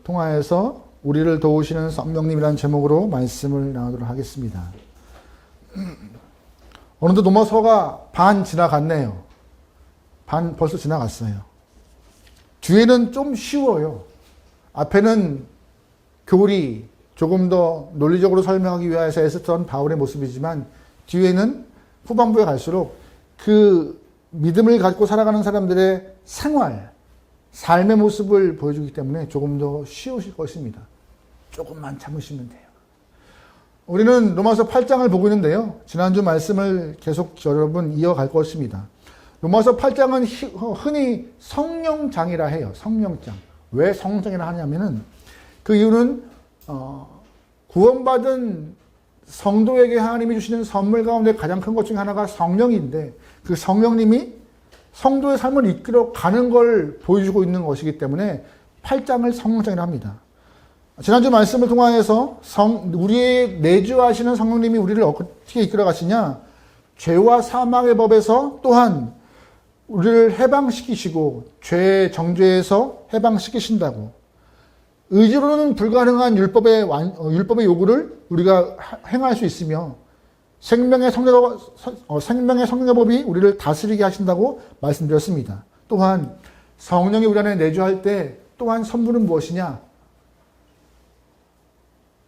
통하여서 우리를 도우시는 성령님이라는 제목으로 말씀을 나누도록 하겠습니다. 어느덧 로마서가 반 지나갔네요. 반 벌써 지나갔어요. 뒤에는 좀 쉬워요. 앞에는 교리, 조금 더 논리적으로 설명하기 위해서 애썼던 바울의 모습이지만 뒤에는 후반부에 갈수록 그 믿음을 갖고 살아가는 사람들의 생활, 삶의 모습을 보여주기 때문에 조금 더 쉬우실 것입니다. 조금만 참으시면 돼요. 우리는 로마서 8장을 보고 있는데요. 지난주 말씀을 계속 여러분 이어갈 것입니다. 로마서 8장은 흔히 성령장이라 해요. 성령장. 왜 성령장이라 하냐면은 그 이유는 구원받은 성도에게 하나님이 주시는 선물 가운데 가장 큰 것 중에 하나가 성령인데 그 성령님이 성도의 삶을 이끌어 가는 걸 보여주고 있는 것이기 때문에 8장을 성령장이라 합니다. 지난주 말씀을 통하여서 우리의 내주하시는 성령님이 우리를 어떻게 이끌어 가시냐? 죄와 사망의 법에서 또한 우리를 해방시키시고 죄의 정죄에서 해방시키신다고. 의지로는 불가능한 율법의 요구를 우리가 행할 수 있으며 생명의 성령의 법이 우리를 다스리게 하신다고 말씀드렸습니다. 또한 성령이 우리 안에 내주할 때 또한 선물은 무엇이냐?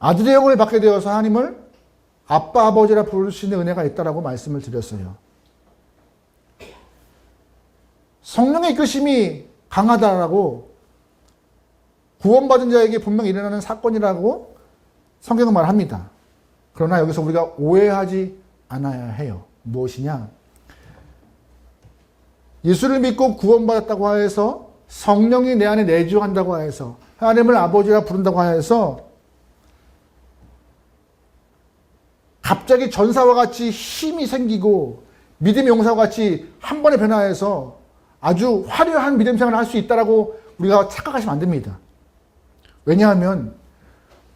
아들의 영을 받게 되어서 하나님을 아빠 아버지라 부르시는 은혜가 있다라고 말씀을 드렸어요. 성령의 이끄심이 강하다라고 구원받은 자에게 분명히 일어나는 사건이라고 성경은 말합니다. 그러나 여기서 우리가 오해하지 않아야 해요. 무엇이냐? 예수를 믿고 구원받았다고 하여서 성령이 내 안에 내주한다고 하여서 하나님을 아버지라 부른다고 하여서 갑자기 전사와 같이 힘이 생기고 믿음의 용사와 같이 한 번에 변화해서 아주 화려한 믿음 생활을 할 수 있다라고 우리가 착각하시면 안 됩니다. 왜냐하면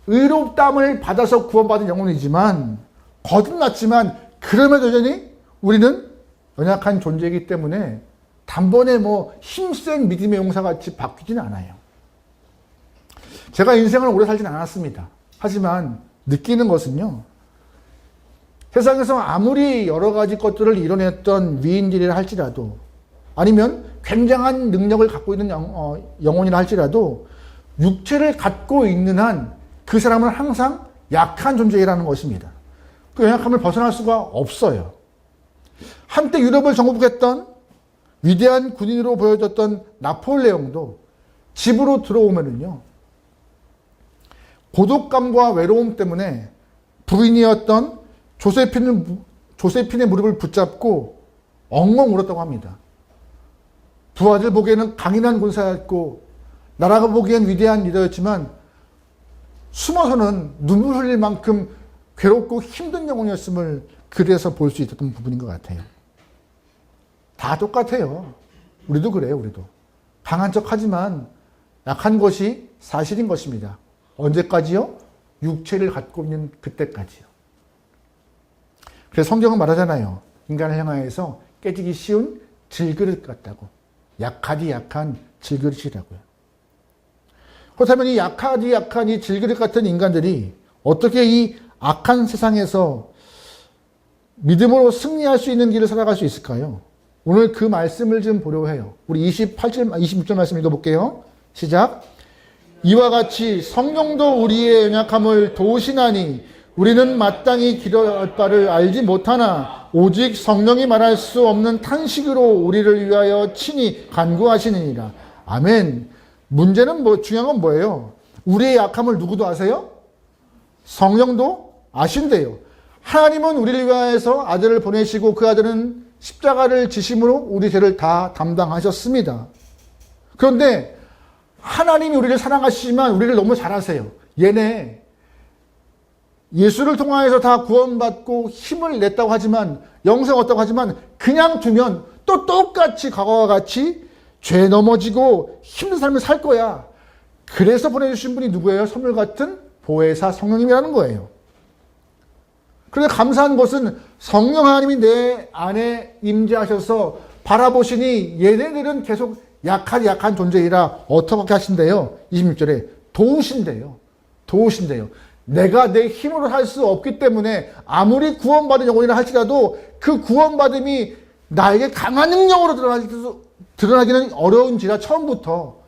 의롭다함을 받아서 구원받은 영혼이지만 거듭났지만 그럼에도 여전히 우리는 연약한 존재이기 때문에 단번에 힘센 믿음의 용사같이 바뀌지는 않아요. 제가 인생을 오래 살진 않았습니다. 하지만 느끼는 것은요. 세상에서 아무리 여러 가지 것들을 이뤄냈던 위인들이라 할지라도 아니면 굉장한 능력을 갖고 있는 영혼이라 할지라도 육체를 갖고 있는 한 그 사람은 항상 약한 존재라는 것입니다. 그 연약함을 벗어날 수가 없어요. 한때 유럽을 정복했던 위대한 군인으로 보여졌던 나폴레옹도 집으로 들어오면은요, 고독감과 외로움 때문에 부인이었던 조세핀의 무릎을 붙잡고 엉엉 울었다고 합니다. 부하들 보기에는 강인한 군사였고 나라가 보기엔 위대한 리더였지만 숨어서는 눈물 흘릴 만큼 괴롭고 힘든 영혼이었음을 글에서 볼 수 있었던 부분인 것 같아요. 다 똑같아요. 우리도 그래요. 우리도 강한 척하지만 약한 것이 사실인 것입니다. 언제까지요? 육체를 갖고 있는 그때까지요. 그래서 성경은 말하잖아요. 인간을 향하여서 깨지기 쉬운 질그릇 같다고. 약하디 약한 질그릇이라고요. 그렇다면 이 약한 이 질그릇 같은 인간들이 어떻게 이 악한 세상에서 믿음으로 승리할 수 있는 길을 살아갈 수 있을까요? 오늘 그 말씀을 좀 보려고 해요. 우리 26절 말씀 읽어볼게요. 시작. 이와 같이 성령도 우리의 연약함을 도우시나니 우리는 마땅히 기도할 바를 알지 못하나 오직 성령이 말할 수 없는 탄식으로 우리를 위하여 친히 간구하시느니라. 아멘. 문제는 중요한 건 뭐예요? 우리의 약함을 누구도 아세요? 성령도 아신대요. 하나님은 우리를 위하여서 아들을 보내시고 그 아들은 십자가를 지심으로 우리 죄를 다 담당하셨습니다. 그런데 하나님이 우리를 사랑하시지만 우리를 너무 잘 아세요. 얘네 예수를 통하여서 다 구원받고 힘을 냈다고 하지만 영생 얻다고 하지만 그냥 두면 또 똑같이 과거와 같이 죄 넘어지고 힘든 삶을 살 거야. 그래서 보내주신 분이 누구예요? 선물 같은 보혜사 성령님이라는 거예요. 그런데 감사한 것은 성령 하나님이 내 안에 임재하셔서 바라보시니 얘네들은 계속 약한 존재이라 어떻게 하신대요? 26절에 도우신대요. 도우신대요. 내가 내 힘으로 할 수 없기 때문에 아무리 구원받은 영혼이라 할지라도 그 구원받음이 나에게 강한 능력으로 드러나기는 어려운지라 처음부터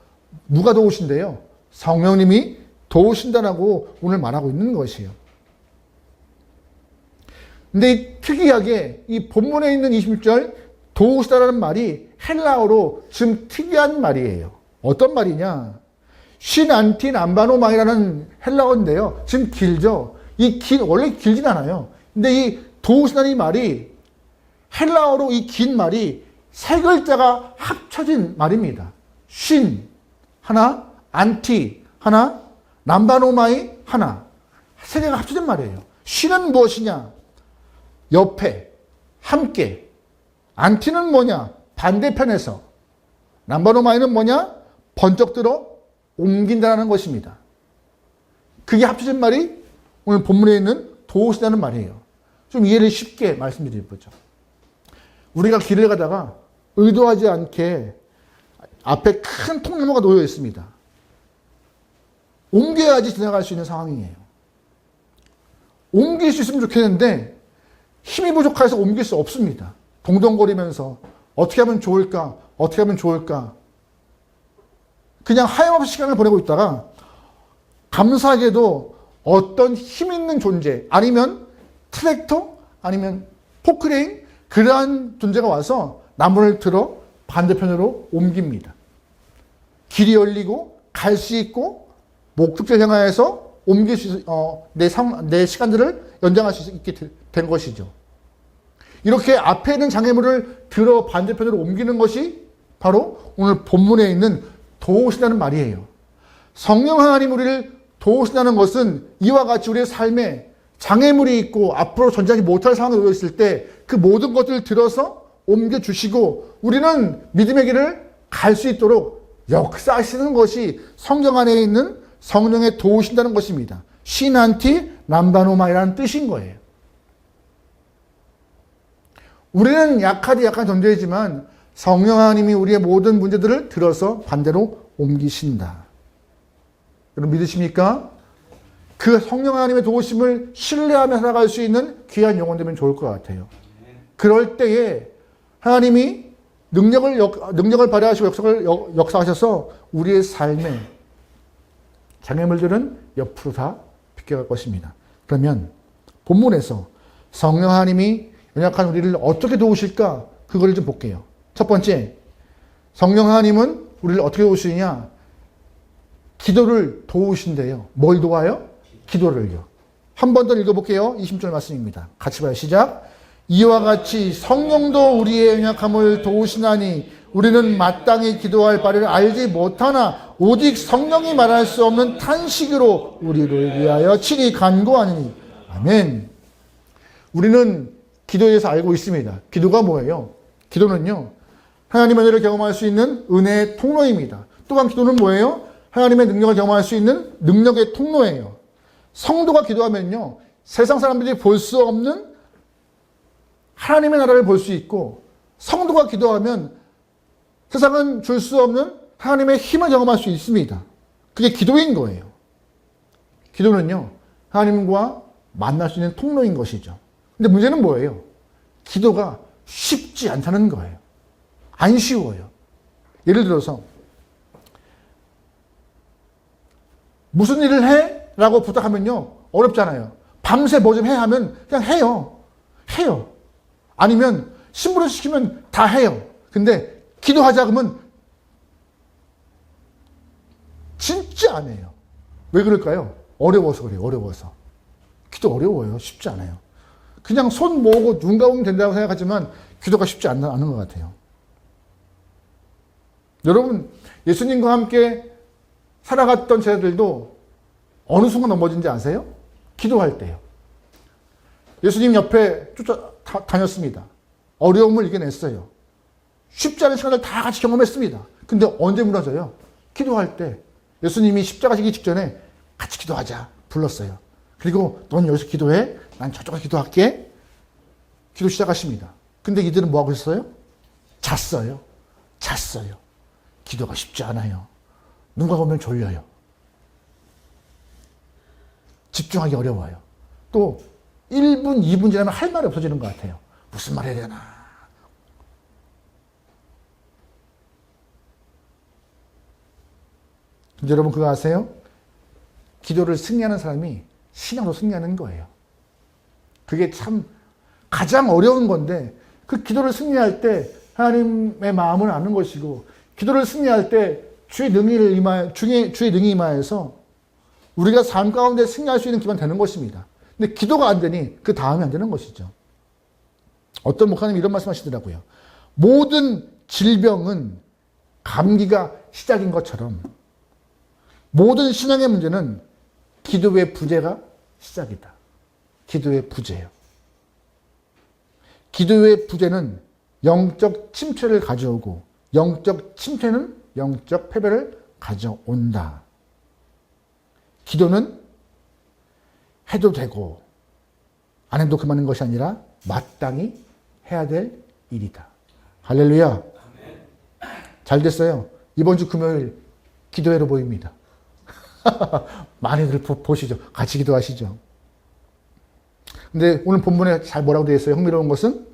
누가 도우신대요? 성령님이 도우신다라고 오늘 말하고 있는 것이에요. 근데 특이하게 이 본문에 있는 20절 도우시다라는 말이 헬라어로 좀 특이한 말이에요. 어떤 말이냐? 신안틴 암바노마이라는 헬라어인데요. 지금 길죠? 원래 길진 않아요. 근데 이 도우시다는 이 말이 헬라어로 이 긴 말이 세 글자가 합쳐진 말입니다. 신 하나, 안티 하나, 남바노마이 하나. 세 개가 합쳐진 말이에요. 신은 무엇이냐? 옆에, 함께. 안티는 뭐냐? 반대편에서. 남바노마이는 뭐냐? 번쩍 들어 옮긴다는 것입니다. 그게 합쳐진 말이 오늘 본문에 있는 도우시다는 말이에요. 좀 이해를 쉽게 말씀드려보죠. 우리가 길을 가다가 의도하지 않게 앞에 큰 통나무가 놓여 있습니다. 옮겨야지 지나갈 수 있는 상황이에요. 옮길 수 있으면 좋겠는데 힘이 부족해서 옮길 수 없습니다. 동동거리면서 어떻게 하면 좋을까? 어떻게 하면 좋을까? 그냥 하염없이 시간을 보내고 있다가 감사하게도 어떤 힘 있는 존재 아니면 트랙터 아니면 포크레인 그러한 존재가 와서 나무를 들어 반대편으로 옮깁니다. 길이 열리고 갈 수 있고 목적지를 향하여서 옮길 수 내 시간들을 연장할 수 있게 된 것이죠. 이렇게 앞에 있는 장애물을 들어 반대편으로 옮기는 것이 바로 오늘 본문에 있는 도우신다는 말이에요. 성령 하나님 우리를 도우신다는 것은 이와 같이 우리의 삶에 장애물이 있고 앞으로 전진하지 못할 상황에 놓여 있을 때 그 모든 것들을 들어서 옮겨주시고 우리는 믿음의 길을 갈 수 있도록 역사하시는 것이 성경 안에 있는 성령의 도우신다는 것입니다. 신안티 남바노마이라는 뜻인 거예요. 우리는 약하디 약한 존재이지만 성령 하나님이 우리의 모든 문제들을 들어서 반대로 옮기신다. 여러분 믿으십니까? 그 성령 하나님의 도우심을 신뢰하며 살아갈 수 있는 귀한 영혼 되면 좋을 것 같아요. 그럴 때에 하나님이 능력을 발휘하시고 역사하셔서 우리의 삶에 장애물들은 옆으로 다 비껴갈 것입니다. 그러면 본문에서 성령 하나님이 연약한 우리를 어떻게 도우실까? 그걸 좀 볼게요. 첫 번째, 성령 하나님은 우리를 어떻게 도우시느냐? 기도를 도우신대요. 뭘 도와요? 기도를요. 한 번 더 읽어볼게요. 20절 말씀입니다. 같이 봐요. 시작. 이와 같이 성령도 우리의 연약함을 도우시나니 우리는 마땅히 기도할 바를 알지 못하나 오직 성령이 말할 수 없는 탄식으로 우리를 위하여 친히 간구하느니. 아멘. 우리는 기도에 대해서 알고 있습니다. 기도가 뭐예요? 기도는요, 하나님의 은혜를 경험할 수 있는 은혜의 통로입니다. 또한 기도는 뭐예요? 하나님의 능력을 경험할 수 있는 능력의 통로예요. 성도가 기도하면요, 세상 사람들이 볼 수 없는 하나님의 나라를 볼 수 있고, 성도가 기도하면 세상은 줄 수 없는 하나님의 힘을 경험할 수 있습니다. 그게 기도인 거예요. 기도는요, 하나님과 만날 수 있는 통로인 것이죠. 근데 문제는 뭐예요? 기도가 쉽지 않다는 거예요. 안 쉬워요. 예를 들어서 무슨 일을 해? 라고 부탁하면요, 어렵잖아요. 밤새 뭐 좀 해 하면 그냥 해요. 아니면 신부를 시키면 다 해요. 근데 기도하자 그러면 진짜 안 해요. 왜 그럴까요? 어려워서 그래요. 어려워서. 기도 어려워요. 쉽지 않아요. 그냥 손 모으고 눈 감으면 된다고 생각하지만 기도가 쉽지 않은 것 같아요. 여러분, 예수님과 함께 살아갔던 제자들도 어느 순간 넘어진지 아세요? 기도할 때요. 예수님 옆에 다녔습니다. 어려움을 이겨냈어요. 쉽지 않은 시간을 다 같이 경험했습니다. 근데 언제 무너져요? 기도할 때. 예수님이 십자가 지기 직전에 같이 기도하자 불렀어요. 그리고 넌 여기서 기도해. 난 저쪽에서 기도할게. 기도 시작하십니다. 근데 이들은 뭐하고 있어요? 잤어요. 기도가 쉽지 않아요. 눈 감으면 졸려요. 집중하기 어려워요. 또 1분, 2분 지나면 할 말이 없어지는 것 같아요. 무슨 말 해야 되나. 근데 여러분 그거 아세요? 기도를 승리하는 사람이 신앙도 승리하는 거예요. 그게 참 가장 어려운 건데 그 기도를 승리할 때 하나님의 마음을 아는 것이고 기도를 승리할 때 주의 능이 임하여서 우리가 삶 가운데 승리할 수 있는 기반 되는 것입니다. 근데 기도가 안 되니 그 다음이 안 되는 것이죠. 어떤 목사님이 이런 말씀 하시더라고요. 모든 질병은 감기가 시작인 것처럼 모든 신앙의 문제는 기도의 부재가 시작이다. 기도의 부재예요. 기도의 부재는 영적 침체를 가져오고 영적 침체는 영적 패배를 가져온다. 기도는 해도 되고 안 해도 그만인 것이 아니라 마땅히 해야 될 일이다. 할렐루야. 잘 됐어요. 이번 주 금요일 기도회로 보입니다. 많이들 보시죠. 같이 기도하시죠. 근데 오늘 본문에 잘 뭐라고 되어 있어요? 흥미로운 것은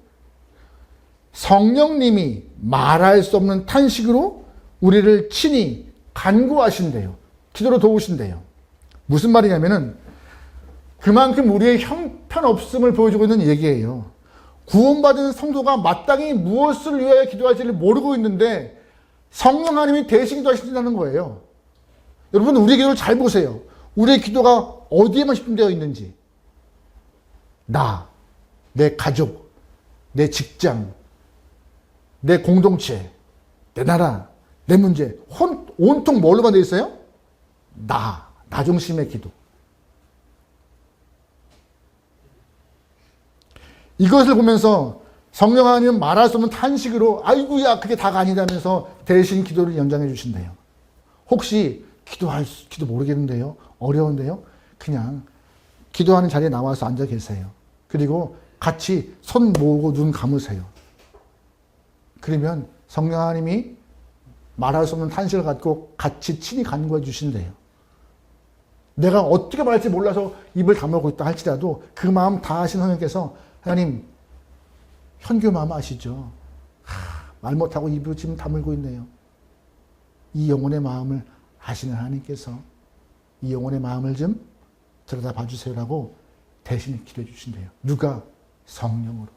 성령님이 말할 수 없는 탄식으로 우리를 친히 간구하신대요. 기도로 도우신대요. 무슨 말이냐면은 그만큼 우리의 형편없음을 보여주고 있는 얘기예요. 구원받은 성도가 마땅히 무엇을 위하여 기도할지를 모르고 있는데 성령 하나님이 대신 기도하신다는 거예요. 여러분 우리의 기도를 잘 보세요. 우리의 기도가 어디에만 집중되어 있는지. 나, 내 가족, 내 직장, 내 공동체, 내 나라, 내 문제 온통 뭘로만 되어 있어요? 나 중심의 기도. 이것을 보면서 성령 하나님은 말할 수 없는 탄식으로 아이고야 그게 다가 아니다면서 대신 기도를 연장해 주신대요. 혹시 기도 모르겠는데요? 어려운데요? 그냥 기도하는 자리에 나와서 앉아 계세요. 그리고 같이 손 모으고 눈 감으세요. 그러면 성령 하나님이 말할 수 없는 탄식을 갖고 같이 친히 간구해 주신대요. 내가 어떻게 말할지 몰라서 입을 다물고 있다 할지라도 그 마음 다 아신 하나님께서 하나님 현규 마음 아시죠? 말 못하고 입을 지금 다물고 있네요. 이 영혼의 마음을 아시는 하나님께서 이 영혼의 마음을 좀 들여다봐 주세요라고 대신 기도해 주신대요. 누가? 성령으로.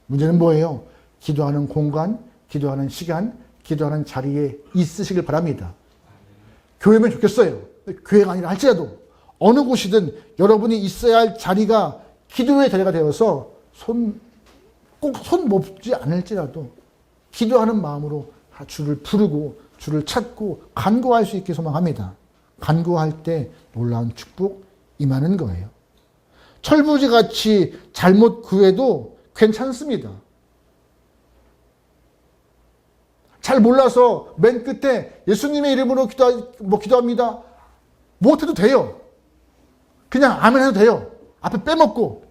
문제는 뭐예요? 기도하는 공간, 기도하는 시간, 기도하는 자리에 있으시길 바랍니다. 교회면 좋겠어요. 교회가 아니라 할지라도 어느 곳이든 여러분이 있어야 할 자리가 기도의 자리가 되어서 꼭 손 못지 않을지라도 기도하는 마음으로 주를 부르고 주를 찾고 간구할 수 있게 소망합니다. 간구할 때 놀라운 축복 임하는 거예요. 철부지같이 잘못 구해도 괜찮습니다. 잘 몰라서 맨 끝에 예수님의 이름으로 기도합니다. 못해도 돼요. 그냥 아멘 해도 돼요. 앞에 빼먹고.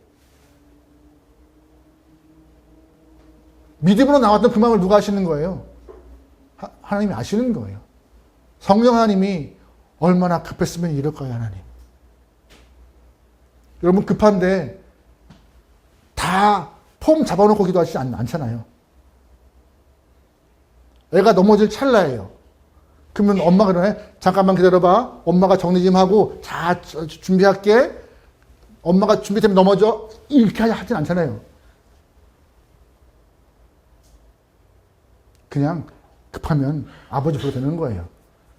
믿음으로 나왔던 그 마음을 누가 아시는 거예요? 하나님이 아시는 거예요. 성령 하나님이 얼마나 급했으면 이럴까요, 하나님? 여러분 급한데 다 폼 잡아놓고 기도하시지 않잖아요. 애가 넘어질 찰나예요. 그러면 엄마가 그러네. 잠깐만 기다려봐. 엄마가 정리 좀 하고 자 준비할게. 엄마가 준비되면 넘어져. 이렇게 하진 않잖아요. 그냥 급하면 아버지 부르게 되는 거예요.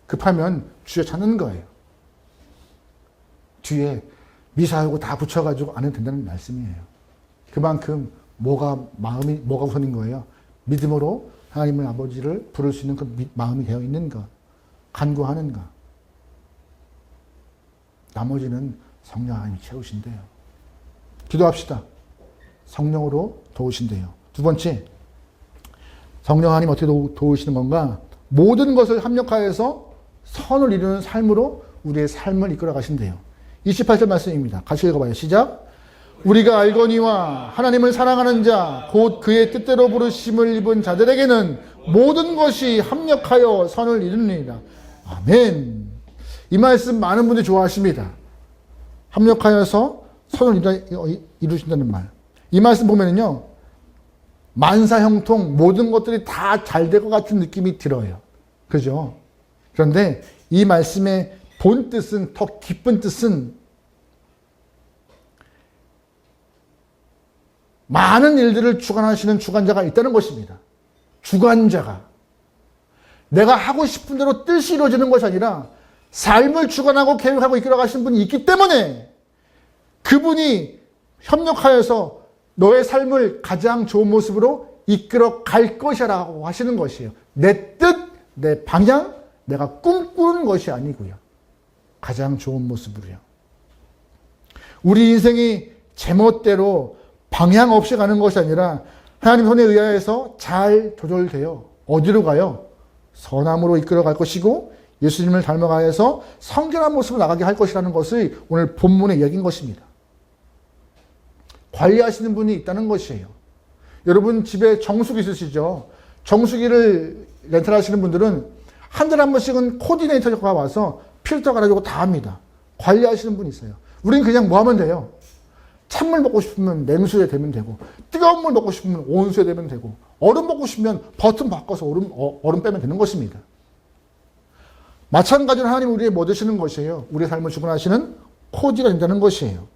급하면 주여 찾는 거예요. 뒤에 미사하고 다 붙여가지고 안 해도 된다는 말씀이에요. 그만큼 뭐가 우선인 거예요? 믿음으로 하나님을 아버지를 부를 수 있는 그 마음이 되어 있는가? 간구하는가? 나머지는 성령 하나님이 채우신대요. 기도합시다. 성령으로 도우신대요. 두 번째, 성령 하나님 어떻게 도우시는 건가? 모든 것을 합력하여서 선을 이루는 삶으로 우리의 삶을 이끌어 가신대요. 28절 말씀입니다. 같이 읽어봐요. 시작. 우리가 알거니와 하나님을 사랑하는 자, 곧 그의 뜻대로 부르심을 입은 자들에게는 모든 것이 합력하여 선을 이루느니라. 아멘. 이 말씀 많은 분들이 좋아하십니다. 협력하여서 선을 이루신다는 말. 이 말씀 보면은요, 만사형통 모든 것들이 다 잘 될 것 같은 느낌이 들어요. 그죠? 그런데 이 말씀의 본 뜻은, 더 깊은 뜻은 많은 일들을 주관하시는 주관자가 있다는 것입니다. 주관자가. 내가 하고 싶은 대로 뜻이 이루어지는 것이 아니라 삶을 주관하고 계획하고 이끌어가시는 분이 있기 때문에 그분이 협력하여서 너의 삶을 가장 좋은 모습으로 이끌어 갈 것이라고 하시는 것이에요. 내 뜻, 내 방향, 내가 꿈꾸는 것이 아니고요. 가장 좋은 모습으로요. 우리 인생이 제멋대로 방향 없이 가는 것이 아니라 하나님 손에 의하여서 잘 조절되어 어디로 가요? 선함으로 이끌어 갈 것이고 예수님을 닮아가서 성결한 모습으로 나가게 할 것이라는 것을 오늘 본문에 얘기한 것입니다. 관리하시는 분이 있다는 것이에요. 여러분 집에 정수기 있으시죠? 정수기를 렌탈하시는 분들은 한 달에 한 번씩은 코디네이터가 와서 필터 갈아주고 다 합니다. 관리하시는 분이 있어요. 우린 그냥 뭐 하면 돼요? 찬물 먹고 싶으면 냉수에 대면 되고, 뜨거운 물 먹고 싶으면 온수에 대면 되고, 얼음 먹고 싶으면 버튼 바꿔서 얼음 빼면 되는 것입니다. 마찬가지로 하나님 우리의 뭐 되시는 것이에요? 우리의 삶을 주관하시는 코디가 된다는 것이에요.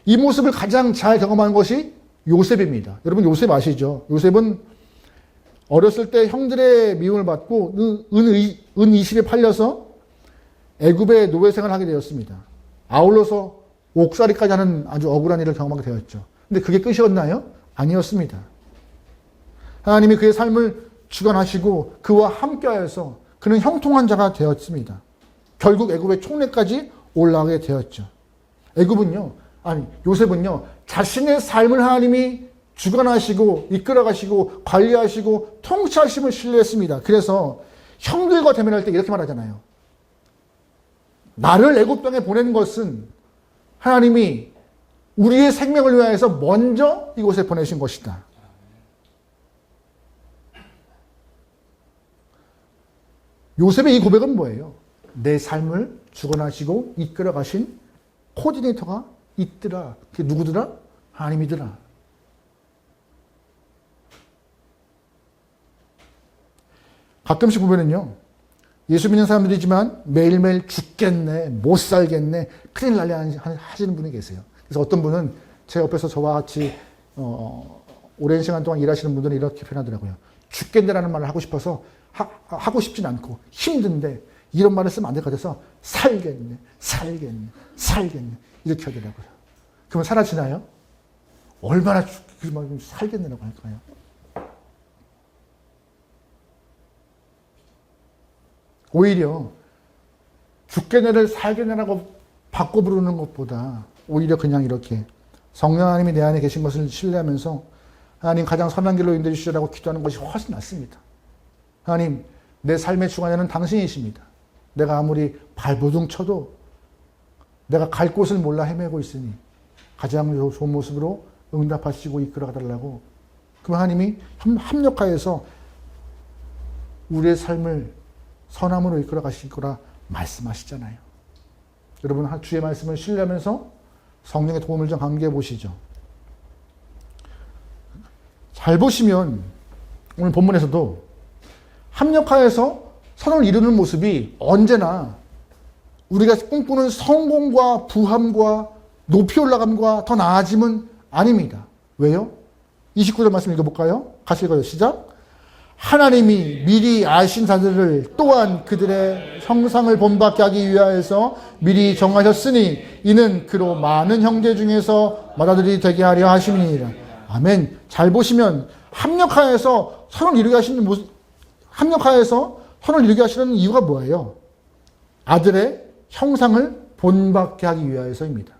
이 모습을 가장 잘 경험하는 것이 요셉입니다. 여러분 요셉 아시죠? 요셉은 어렸을 때 형들의 미움을 받고 은 20에 팔려서 애굽의 노예 생활을 하게 되었습니다. 아울러서 옥살이까지 하는 아주 억울한 일을 경험하게 되었죠. 근데 그게 끝이었나요? 아니었습니다. 하나님이 그의 삶을 주관하시고 그와 함께하여서 그는 형통한 자가 되었습니다. 결국 애굽의 총리까지 올라가게 되었죠. 요셉은요, 자신의 삶을 하나님이 주관하시고 이끌어가시고 관리하시고 통치하심을 신뢰했습니다. 그래서 형들과 대면할 때 이렇게 말하잖아요. 나를 애굽 땅에 보낸 것은 하나님이 우리의 생명을 위하여서 먼저 이곳에 보내신 것이다. 요셉의 이 고백은 뭐예요? 내 삶을 주관하시고 이끌어가신 코디네이터가 있더라. 그게 누구더라? 하나님이더라. 가끔씩 보면은요, 예수 믿는 사람들이지만 매일매일 죽겠네, 못 살겠네, 큰일 날래 하시는 분이 계세요. 그래서 어떤 분은 제 옆에서 저와 같이 오랜 시간 동안 일하시는 분들은 이렇게 표현하더라고요. 죽겠네라는 말을 하고 싶어서 하고 싶진 않고 힘든데 이런 말을 쓰면 안 될 것 같아서 살겠네 이렇게 하더라고요. 그러면 사라지나요? 얼마나 살겠네라고 할까요? 오히려 죽겠네를 살겠네라고 바꿔 부르는 것보다 오히려 그냥 이렇게 성령 하나님이 내 안에 계신 것을 신뢰하면서 하나님 가장 선한 길로 인도해 주시라고 기도하는 것이 훨씬 낫습니다. 하나님, 내 삶의 주관자는 당신이십니다. 내가 아무리 발버둥 쳐도 내가 갈 곳을 몰라 헤매고 있으니 가장 좋은 모습으로 응답하시고 이끌어 달라고. 그럼 하나님이 합력하여서 우리의 삶을 선함으로 이끌어 가실 거라 말씀하시잖아요. 여러분 주의 말씀을 신뢰하면서 성령의 도움을 좀 감개해 보시죠. 잘 보시면 오늘 본문에서도 합력하여서 선을 이루는 모습이 언제나 우리가 꿈꾸는 성공과 부함과 높이 올라감과 더 나아짐은 아닙니다. 왜요? 29절 말씀 읽어볼까요? 같이 읽어요. 시작. 하나님이 미리 아신 자들을 또한 그들의 형상을 본받게 하기 위하여서 미리 정하셨으니 이는 그로 많은 형제 중에서 맏아들이 되게 하려 하심이니라. 아멘. 잘 보시면 합력하여서 선을 이루게 하시는 합력하여서 선을 이루게 하시는 이유가 뭐예요? 아들의 형상을 본받게 하기 위하여서입니다.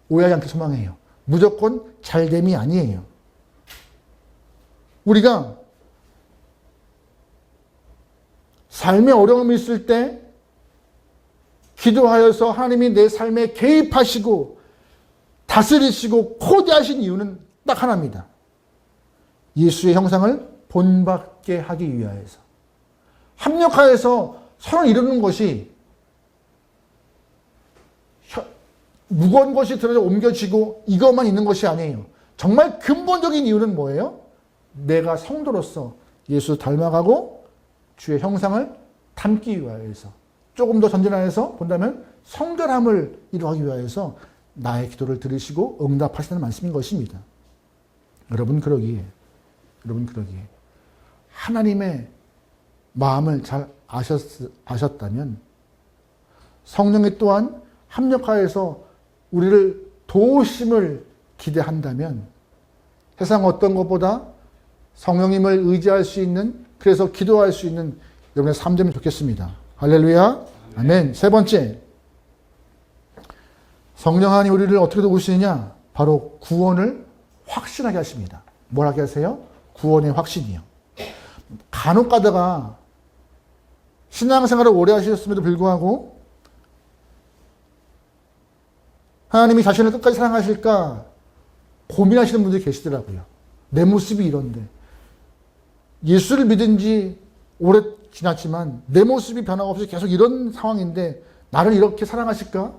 오해하지 않게 소망해요. 무조건 잘됨이 아니에요. 우리가 삶에 어려움이 있을 때 기도하여서 하나님이 내 삶에 개입하시고 다스리시고 코디하신 이유는 딱 하나입니다. 예수의 형상을 본받게 하기 위하여서. 합력하여서 선을 이루는 것이 무거운 것이 들어져 옮겨지고 이것만 있는 것이 아니에요. 정말 근본적인 이유는 뭐예요? 내가 성도로서 예수 닮아가고 주의 형상을 담기 위하여서, 조금 더 전진하여서 본다면 성결함을 이루기 위하여서 나의 기도를 들으시고 응답하시는 말씀인 것입니다. 여러분 그러기에 하나님의 마음을 잘 아셨다면 성령이 또한 합력하여서 우리를 도우심을 기대한다면 세상 어떤 것보다 성령님을 의지할 수 있는, 그래서 기도할 수 있는 여러분의 삶 되면 좋겠습니다. 할렐루야. 아멘. 세 번째, 성령 하나님 우리를 어떻게 도우시느냐? 바로 구원을 확신하게 하십니다. 뭘 하게 하세요? 구원의 확신이요. 간혹 가다가 신앙생활을 오래 하셨음에도 불구하고 하나님이 자신을 끝까지 사랑하실까 고민하시는 분들이 계시더라고요. 내 모습이 이런데 예수를 믿은 지 오래 지났지만 내 모습이 변화가 없이 계속 이런 상황인데 나를 이렇게 사랑하실까?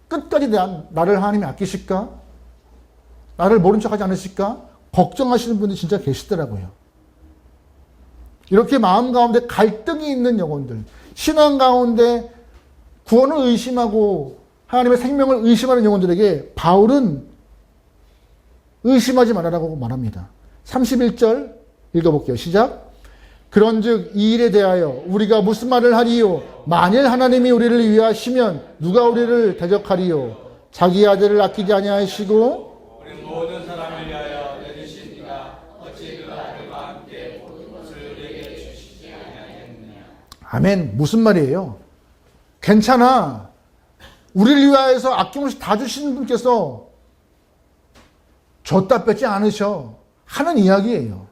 끝까지 나를 하나님이 아끼실까? 나를 모른 척하지 않으실까? 걱정하시는 분들이 진짜 계시더라고요. 이렇게 마음 가운데 갈등이 있는 영혼들, 신앙 가운데 구원을 의심하고 하나님의 생명을 의심하는 영혼들에게 바울은 의심하지 말아라고 말합니다. 31절 읽어볼게요. 시작. 그런즉 이 일에 대하여 우리가 무슨 말을 하리요? 만일 하나님이 우리를 위하시면 누가 우리를 대적하리요? 자기 아들을 아끼지 아니하시고 우리 모든 사람을 위하여 내주신 이가 어찌 그 아들과 함께 모든 것을 우리에게 주시지 아니하겠느냐. 아멘. 무슨 말이에요? 괜찮아. 우리를 위하여서 아낌없이 다 주시는 분께서 줬다 뺏지 않으셔 하는 이야기예요.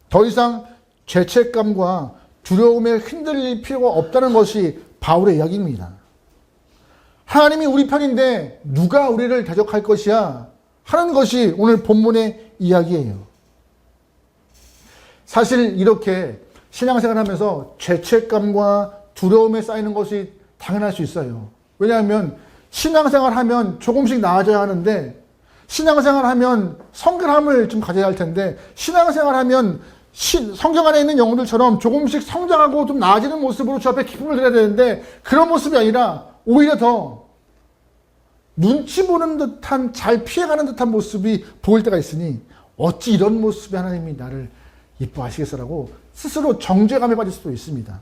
더 이상 죄책감과 두려움에 흔들릴 필요가 없다는 것이 바울의 이야기입니다. 하나님이 우리 편인데 누가 우리를 대적할 것이야 하는 것이 오늘 본문의 이야기예요. 사실 이렇게 신앙생활하면서 죄책감과 두려움에 쌓이는 것이 당연할 수 있어요. 왜냐하면 신앙생활하면 조금씩 나아져야 하는데, 신앙생활하면 성결함을 좀 가져야 할 텐데, 신앙생활하면 성경 안에 있는 영혼들처럼 조금씩 성장하고 좀 나아지는 모습으로 주 앞에 기쁨을 드려야 되는데, 그런 모습이 아니라 오히려 더 눈치 보는 듯한, 잘 피해가는 듯한 모습이 보일 때가 있으니 어찌 이런 모습에 하나님이 나를 이뻐하시겠어라고 스스로 정죄감에 빠질 수도 있습니다.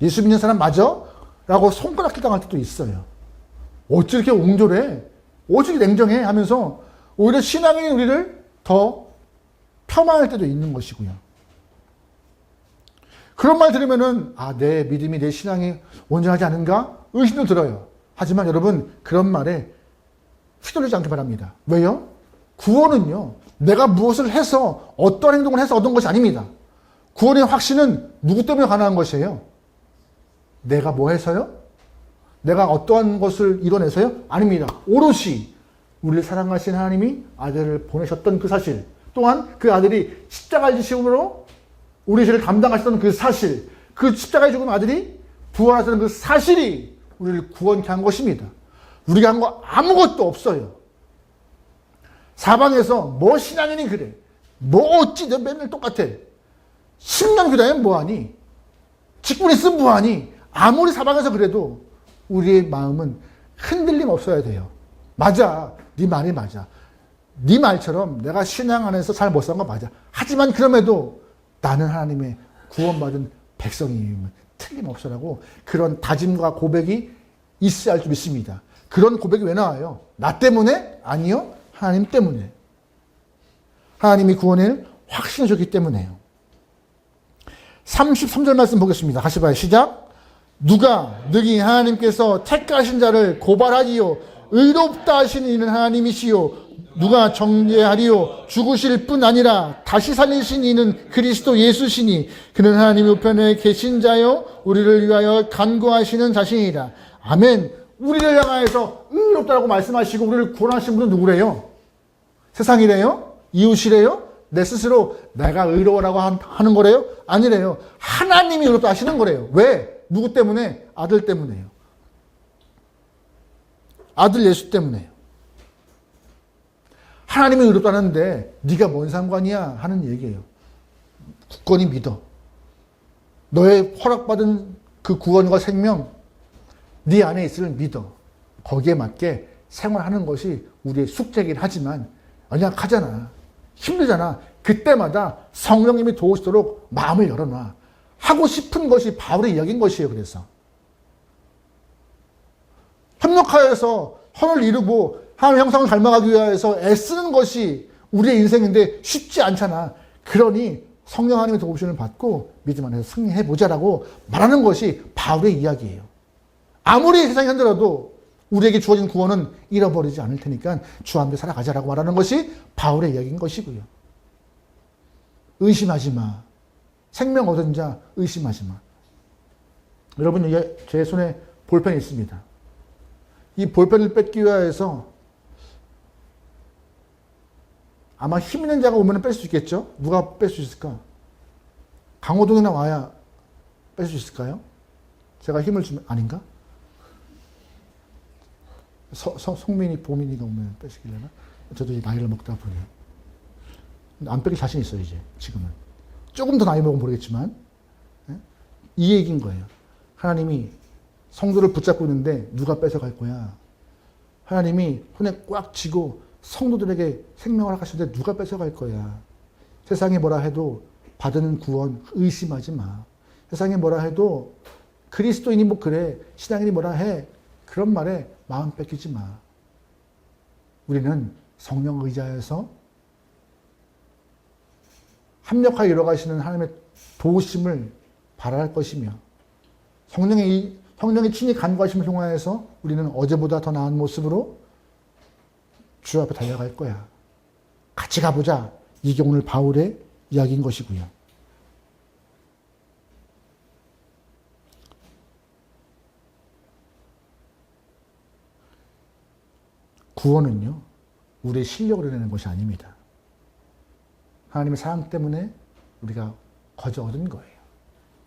예수 믿는 사람 맞아? 라고 손가락질 당할 때도 있어요. 어찌 이렇게 옹졸해? 어찌 이렇게 냉정해? 하면서 오히려 신앙이 우리를 더 폄하할 때도 있는 것이고요. 그런 말 들으면은 내 믿음이, 내 신앙이 온전하지 않은가? 의심도 들어요. 하지만 여러분, 그런 말에 휘둘리지 않기 바랍니다. 왜요? 구원은요, 내가 무엇을 해서, 어떤 행동을 해서 얻은 것이 아닙니다. 구원의 확신은 누구 때문에 가능한 것이에요? 내가 뭐 해서요? 내가 어떠한 것을 이뤄내서요? 아닙니다. 오롯이 우리를 사랑하신 하나님이 아들을 보내셨던 그 사실, 또한 그 아들이 십자가의 지심으로 우리 죄를 담당하셨던 그 사실, 그 십자가에 죽은 아들이 부활하셨던 그 사실이 우리를 구원케 한 것입니다. 우리가 한 거 아무것도 없어요. 사방에서 뭐 신앙인이 그래, 뭐 어찌 너 맨날 똑같아, 10년 교단은 뭐하니, 직분 있으면 뭐하니, 아무리 사방에서 그래도 우리의 마음은 흔들림 없어야 돼요. 맞아, 네 말이 맞아, 네 말처럼 내가 신앙 안에서 잘 못 산 거 맞아. 하지만 그럼에도 나는 하나님의 구원받은 백성임은 틀림없어라고 그런 다짐과 고백이 있어야 할 줄 믿습니다. 그런 고백이 왜 나와요? 나 때문에? 아니요, 하나님 때문에. 하나님이 구원을 확신해 줬기 때문에요. 33절 말씀 보겠습니다. 같이 봐요. 시작. 누가 능히 하나님께서 택하신 자를 고발하리요, 의롭다 하시는 이는 하나님이시요, 누가 정죄하리요, 죽으실 뿐 아니라 다시 살리신 이는 그리스도 예수시니 그는 하나님 우편에 계신 자요 우리를 위하여 간구하시는 자신이라. 아멘. 우리를 향하여서 의롭다라고 말씀하시고 우리를 구원하신 분은 누구래요? 세상이래요? 이웃이래요? 내 스스로 내가 의로워라고 하는 거래요? 아니래요. 하나님이 의롭다 하시는 거래요. 왜? 누구 때문에? 아들 때문에요. 아들 예수 때문에요. 하나님이 의롭다는데 네가 뭔 상관이야? 하는 얘기예요. 굳건히 믿어. 너의 허락받은 그 구원과 생명 네 안에 있음을 믿어. 거기에 맞게 생활하는 것이 우리의 숙제이긴 하지만 연약하잖아. 힘들잖아. 그때마다 성령님이 도우시도록 마음을 열어놔. 하고 싶은 것이 바울의 이야기인 것이에요. 그래서 협력하여서 선을 이루고 하나님의 형상을 닮아가기 위해서 애쓰는 것이 우리의 인생인데 쉽지 않잖아. 그러니 성령 하나님의 도우심을 받고 믿음 안에서 승리해보자라고 말하는 것이 바울의 이야기예요. 아무리 세상이 힘들어도 우리에게 주어진 구원은 잃어버리지 않을 테니까 주 앞에 살아가자라고 말하는 것이 바울의 이야기인 것이고요. 의심하지 마. 생명 얻은 자 의심하지 마. 여러분, 제 손에 볼펜이 있습니다. 이 볼펜을 뺏기 위해서 아마 힘 있는 자가 오면 뺄 수 있겠죠? 누가 뺄 수 있을까? 강호동이나 와야 뺄 수 있을까요? 제가 힘을 주면 아닌가? 성민이, 보민이가 오면 뺏기려나? 저도 이제 나이를 먹다 보니 안 뺏길 자신 있어요. 이제 지금은 조금 더 나이 먹으면 모르겠지만 이 얘기인 거예요. 하나님이 성도를 붙잡고 있는데 누가 뺏어갈 거야? 하나님이 손에 꽉 쥐고 성도들에게 생명을 허락하시는데 누가 뺏어갈 거야? 세상이 뭐라 해도 받은 구원 의심하지 마. 세상이 뭐라 해도 그리스도인이 뭐 그래, 신앙인이 뭐라 해, 그런 말에 마음 뺏기지 마. 우리는 성령 의지하여서 합력하여 이뤄가시는 하나님의 도우심을 바랄 것이며 성령의 친히 간구하심을 통하여서 우리는 어제보다 더 나은 모습으로 주 앞에 달려갈 거야. 같이 가보자. 이게 오늘 바울의 이야기인 것이고요. 구원은요, 우리의 실력으로 내는 것이 아닙니다. 하나님의 사랑 때문에 우리가 거저 얻은 거예요.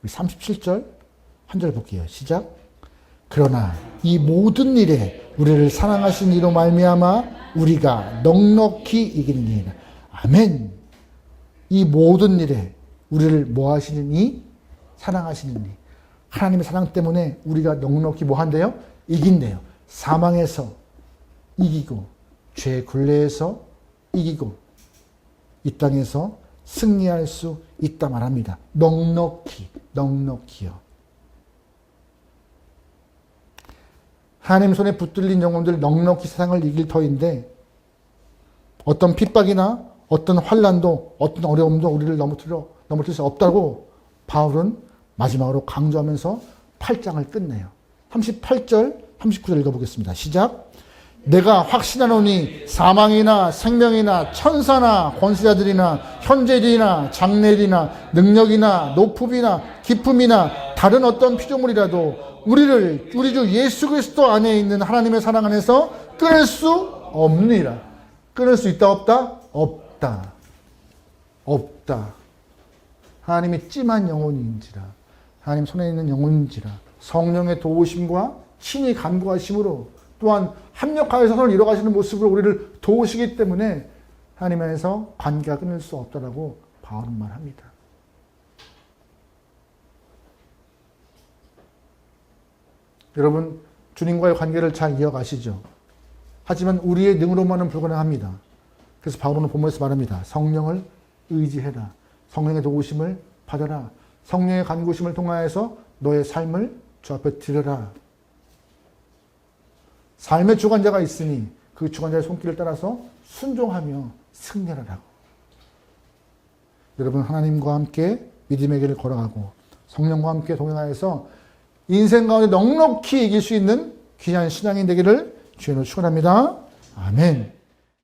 우리 37절 한 절 볼게요. 시작. 그러나 이 모든 일에 우리를 사랑하신 이로 말미암아 우리가 넉넉히 이기느니라. 아멘. 이 모든 일에 우리를 뭐 하시느니? 사랑하시느니. 하나님의 사랑 때문에 우리가 넉넉히 뭐 한대요? 이긴대요. 사망에서 이기고 죄의 굴레에서 이기고 이 땅에서 승리할 수 있다 말합니다. 넉넉히요. 하나님 손에 붙들린 영혼들 넉넉히 세상을 이길 터인데 어떤 핍박이나 어떤 환난도 어떤 어려움도 우리를 넘어뜨릴 수 없다고 바울은 마지막으로 강조하면서 8장을 끝내요. 38절, 39절 읽어보겠습니다. 시작. 내가 확신하노니 사망이나 생명이나 천사나 권세자들이나 현재일이나 장래일이나 능력이나 높음이나 깊음이나 다른 어떤 피조물이라도 우리 주 예수 그리스도 안에 있는 하나님의 사랑 안에서 끊을 수 없느니라. 끊을 수 있다 없다? 없다. 하나님의 찜한 영혼인지라, 하나님 손에 있는 영혼인지라, 성령의 도우심과 친히 간구하심으로 또한 합력하여서 선을 이뤄가시는 모습으로 우리를 도우시기 때문에 하나님 안에서 관계가 끊을 수 없다라고 바울은 말합니다. 여러분, 주님과의 관계를 잘 이어가시죠. 하지만 우리의 능으로만은 불가능합니다. 그래서 바울은 본문에서 말합니다. 성령을 의지해라. 성령의 도우심을 받아라. 성령의 간구심을 통하여서 너의 삶을 주 앞에 드려라. 삶의 주관자가 있으니 그 주관자의 손길을 따라서 순종하며 승리하라고. 여러분, 하나님과 함께 믿음의 길을 걸어가고 성령과 함께 동행하여서 인생 가운데 넉넉히 이길 수 있는 귀한 신앙인 되기를 주님으로 축원합니다. 아멘.